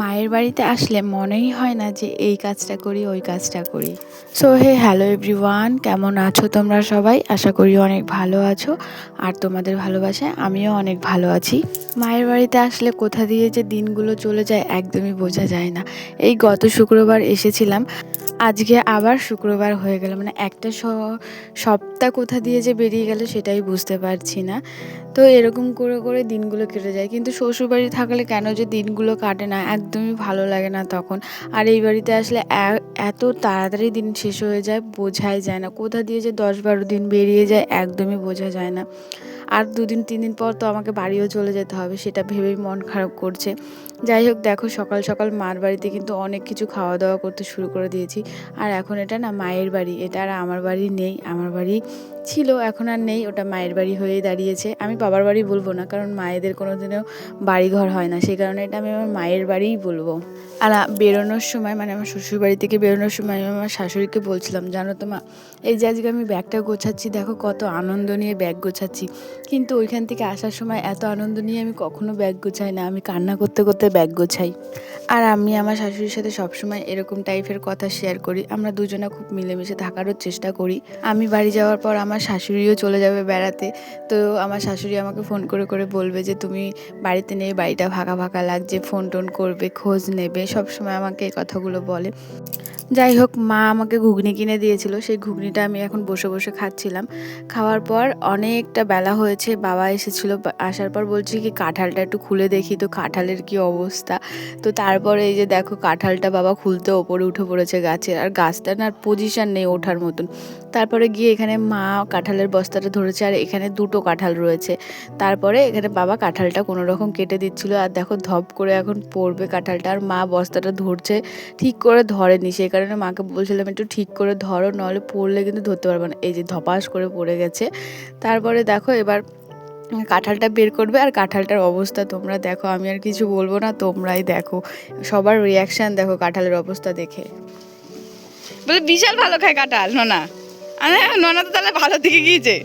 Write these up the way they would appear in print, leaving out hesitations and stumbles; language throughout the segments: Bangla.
মায়ের বাড়িতে আসলে মনেই হয় না যে এই কাজটা করি ওই কাজটা করি। সো হ্যালো এভরিওয়ান, কেমন আছো তোমরা সবাই? আশা করি অনেক ভালো আছো, আর তোমাদের ভালোবাসায় আমিও অনেক ভালো আছি। মায়ের বাড়িতে আসলে কোথা দিয়ে যে দিনগুলো চলে যায় একদমই বোঝা যায় না। এই গত শুক্রবার এসেছিলাম, আজকে আবার শুক্রবার হয়ে গেল, মানে একটা সপ্তাহ কোথা দিয়ে যে বেরিয়ে গেল সেটাই বুঝতে পারছি না। তো এরকম করে করে দিনগুলো কেটে যায়, কিন্তু শ্বশুরবাড়ি থাকলে কেন যে দিনগুলো কাটে না একদমই ভালো লাগে না তখন। আর এই বাড়িতে আসলে এত তাড়াতাড়ি দিন শেষ হয়ে যায়, বোঝাই যায় না কোথা দিয়ে যে 10-12 দিন বেরিয়ে যায় একদমই বোঝা যায় না। আর 2-3 দিন পর তো আমাকে বাড়িও চলে যেতে হবে, সেটা ভেবেই মন খারাপ করছে। যাই হোক, দেখো সকাল সকাল মার বাড়িতে কিন্তু অনেক কিছু খাওয়া দাওয়া করতে শুরু করে দিয়েছি। আর এখন এটা না মায়ের বাড়ি, এটা আর আমার বাড়ি নেই। আমার বাড়ি ছিল, এখন আর নেই, ওটা মায়ের বাড়ি হয়েই দাঁড়িয়েছে। আমি বাবার বাড়ি বলবো না, কারণ মায়েদের কোনো দিনও বাড়িঘর হয় না, সেই কারণে এটা আমি আমার মায়ের বাড়িই বলবো। আর বেরোনোর সময়, মানে আমার শ্বশুর বাড়ি থেকে বেরোনোর সময় আমি আমার শাশুড়িকে বলছিলাম, জানো তো মা, এই যে আজকে আমি ব্যাগটা গোছাচ্ছি, দেখো কত আনন্দ নিয়ে ব্যাগ গোছাচ্ছি, কিন্তু ওইখান থেকে আসার সময় এত আনন্দ নিয়ে আমি কখনো ব্যাগ গোছাই না, আমি কান্না করতে করতে ব্যাগ গোছাই। আর আমি আমার শাশুড়ির সাথে সবসময় এরকম টাইপের কথা শেয়ার করি, আমরা দুজনে খুব মিলেমিশে থাকারও চেষ্টা করি। আমি বাড়ি যাওয়ার পর আমার শাশুড়িও চলে যাবে বেড়াতে, তো আমার শাশুড়ি আমাকে ফোন করে করে বলবে যে তুমি বাড়িতে নেই, বাড়িটা ফাঁকা ফাঁকা লাগছে, ফোন টোন করবে, খোঁজ নেবে, সবসময় আমাকে এই কথাগুলো বলে। যাই হোক, মা আমাকে ঘুগনি কিনে দিয়েছিল, সেই ঘুগনিটা আমি এখন বসে বসে খাচ্ছিলাম। খাওয়ার পর অনেকটা বেলা হয়েছে, বাবা এসেছিল, আসার পর বলছি কি কাঁঠালটা একটু খুলে দেখি তো কাঁঠালের কি অবস্থা। তো তারপরে এই যে দেখো কাঁঠালটা বাবা খুলতে ওপরে উঠে পড়েছে গাছের, আর গাছটার না পজিশন নেই ওঠার মতন। তারপরে গিয়ে এখানে মা কাঁঠালের বস্তাটা ধরেছে, আর এখানে 2টো কাঁঠাল রয়েছে। তারপরে এখানে বাবা কাঁঠালটা কোনো রকম কেটে দিচ্ছিল, আর দেখো ধপ করে এখন পড়বে কাঁঠালটা, আর মা বস্তাটা ধরছে, ঠিক করে ধরেনি, সেই কারণে মাকে বলছিলাম একটু ঠিক করে ধরো, নাহলে পড়লে কিন্তু ধরতে পারবে না। এই যে ধপাস করে পড়ে গেছে। তারপরে দেখো এবার কাঁঠালটা বের করবে, আর কাঁঠালটার অবস্থা তোমরা দেখো, আমি আর কিছু বলবো না, তোমরাই দেখো, সবার রিয়াকশান দেখো কাঁঠালের অবস্থা দেখে। বলে বিশাল ভালো খায় কাঁঠাল নোনা, আরে নোনা তো তাহলে ভালো দিকে গিয়েছে।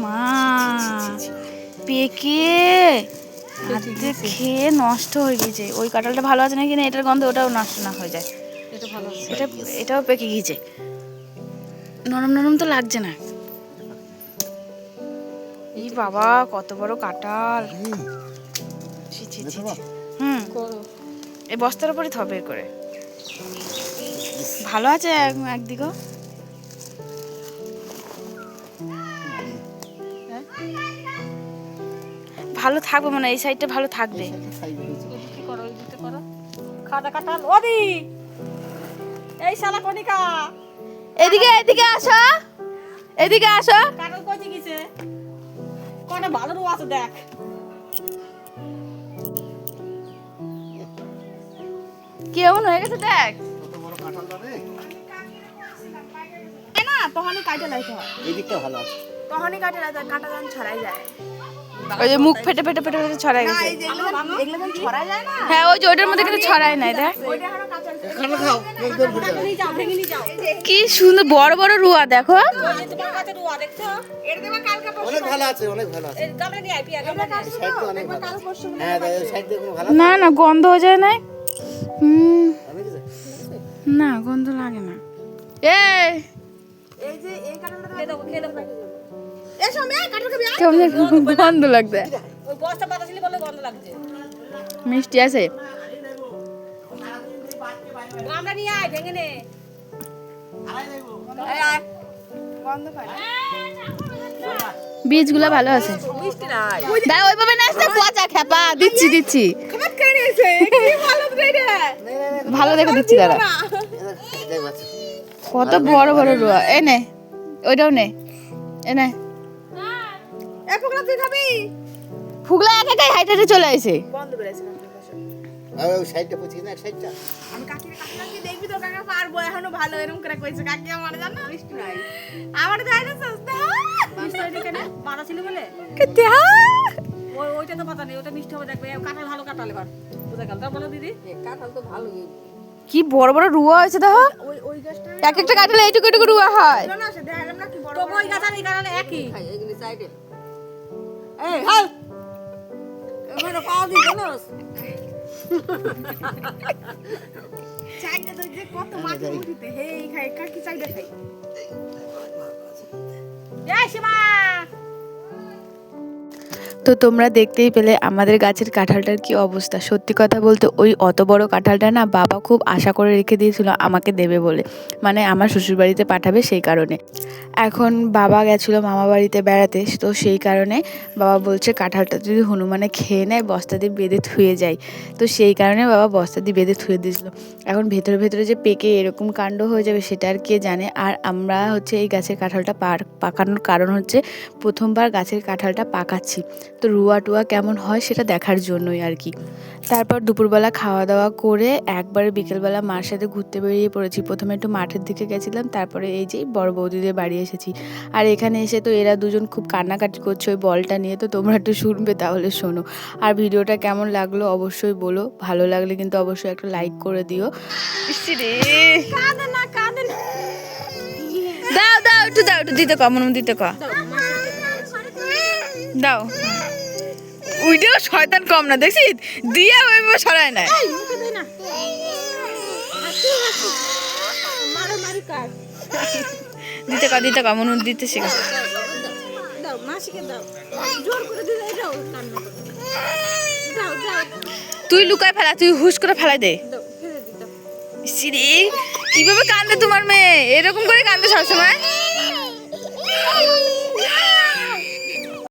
মা পেকে হাতে খেয়ে নষ্ট হয়ে গেছে। ওই কাঁঠালটা ভালো আছে নাকি না, এটার গন্ধে ওটাও নষ্ট না হয়ে যায়। এটাও পেকে গিয়েছে, নরম নরম তো লাগছে না। এই বাবা কত বড় কাঁঠাল! এই বস্তার উপরই থ বের করে। ভালো আছে একদিকেও। ভালো থাকবে মানে এই সাইডটা ভালো থাকবে। এদিকে এদিকে আসো, এদিকে আসো। কেমন হয়ে গেছে দেখ না, তখনই কাটে লাইতে হয়। এই দিকটা ভালো আছে, তখনই কাটে লাইতে হয়, কাটা যান ছড়াই যায়। ওই যে মুখ ফেটে ফেটে ফেটে ফেটে ছড়াই গেছে। এগুলো ছড়াই যায় না। হ্যাঁ, ওই যে ওটার মধ্যে কিন্তু ছড়াই নাই। দেখ কি সুন্দর বড় বড় রুয়া, দেখো না না গন্ধ হয়ে যায় না। না গন্ধ লাগে না। গন্ধ লাগবে, মিষ্টি আছে। বীজগুলো ভালো আছে, ওইভাবে না পচা খেপা দিচ্ছি দিচ্ছি, ভালো দেখে দিচ্ছি দাদা। কত বড় বড় রুয়া, এ নে ওইটাও নে, এনে ফুগলা একা একাই হাইটে হাইটে চলে আসে। কি বড় বড় রুয়া হয়েছে দেখো, এক একটা কাঁঠালে এইটুকু এইটুকু রুয়া হয়। তো তোমরা দেখতেই পেলে আমাদের গাছের কাঁঠালটার কি অবস্থা। সত্যি কথা বলতে ওই অত বড় কাঁঠালটা না বাবা খুব আশা করে রেখে দিয়েছিল আমাকে দেবে বলে, মানে আমার শ্বশুরবাড়িতে পাঠাবে সেই কারণে। এখন বাবা গেছিলো মামা বাড়িতে বেড়াতে, তো সেই কারণে বাবা বলছে কাঁঠালটা যদি হনুমানে খেয়ে নেয় বস্তা দিয়ে বেঁধে থুয়ে যায়, তো সেই কারণে বাবা বস্তা দিয়ে বেঁধে থুয়ে দিয়েছিলো। এখন ভেতরে ভেতরে যে পেকে এরকম কাণ্ড হয়ে যাবে সেটা আর কে জানে। আর আমরা হচ্ছে এই গাছের কাঁঠালটা পাকানোর কারণ হচ্ছে প্রথমবার গাছের কাঁঠালটা পাকাচ্ছি, তো রুয়া টুয়া কেমন হয় সেটা দেখার জন্যই আর কি। তারপর দুপুরবেলা খাওয়া দাওয়া করে একবারে বিকেলবেলা মার সাথে ঘুরতে বেরিয়ে পড়েছি। প্রথমে একটু মাঠের দিকে গেছিলাম, তারপরে এই যে বড় বৌদিদের বাড়ি এসেছি। আর এখানে এসে তো এরা দুজন খুব কান্নাকাটি করছে ওই বলটা নিয়ে, তো তোমরা একটু শুনবে তাহলে শোনো। আর ভিডিওটা কেমন লাগলো অবশ্যই বলো, ভালো লাগলে কিন্তু অবশ্যই একটা লাইক করে দিও। দাও দাও একটু দাও, একটু দিতে কম দিতে ক দাও। ওইটাও শয়তান কম না, দেখছিস দিয়া ওইভাবে সরায় না। দিতে ক মনু দিতে শেখা। তুই লুকায় ফেলা, তুই হুশ করে ফেলাই দে। কিভাবে কান্দে তোমার মেয়ে, এরকম করে কান্দে সবসময়।